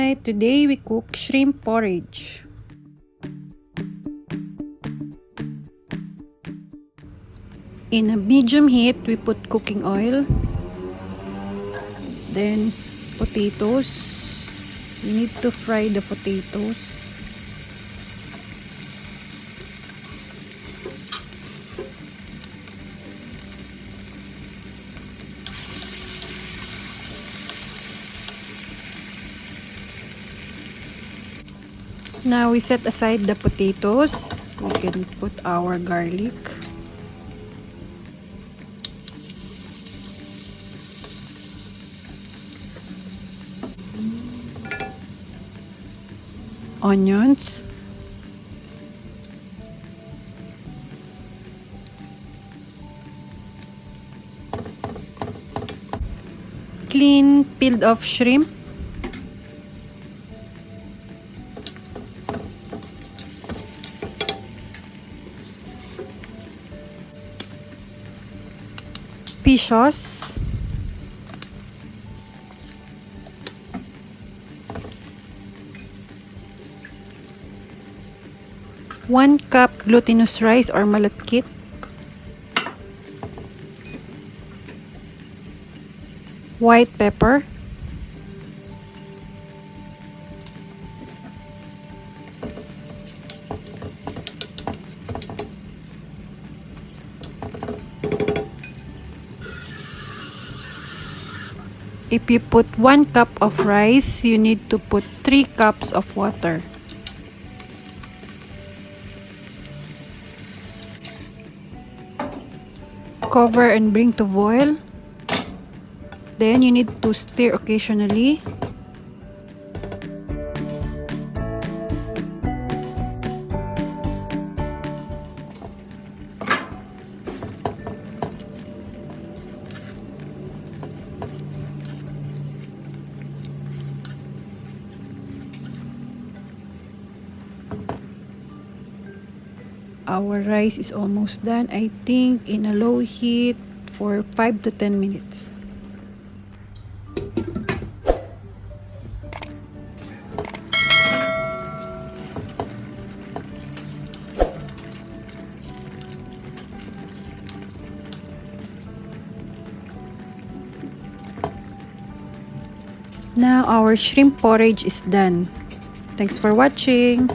Pinoy! Today we cook shrimp porridge. In a medium heat, we put cooking oil. Then potatoes. We need to fry the potatoes. Now we set aside the potatoes. We can put our garlic. Onions. Clean peeled off shrimp. Fish sauce, 1 cup glutinous rice or malagkit, white pepper, if you put 1 cup of rice, you need to put 3 cups of water. Cover and bring to boil. Then you need to stir occasionally. Our rice is almost done. I think in a low heat for 5 to 10 minutes. Now our shrimp porridge is done. Thanks for watching.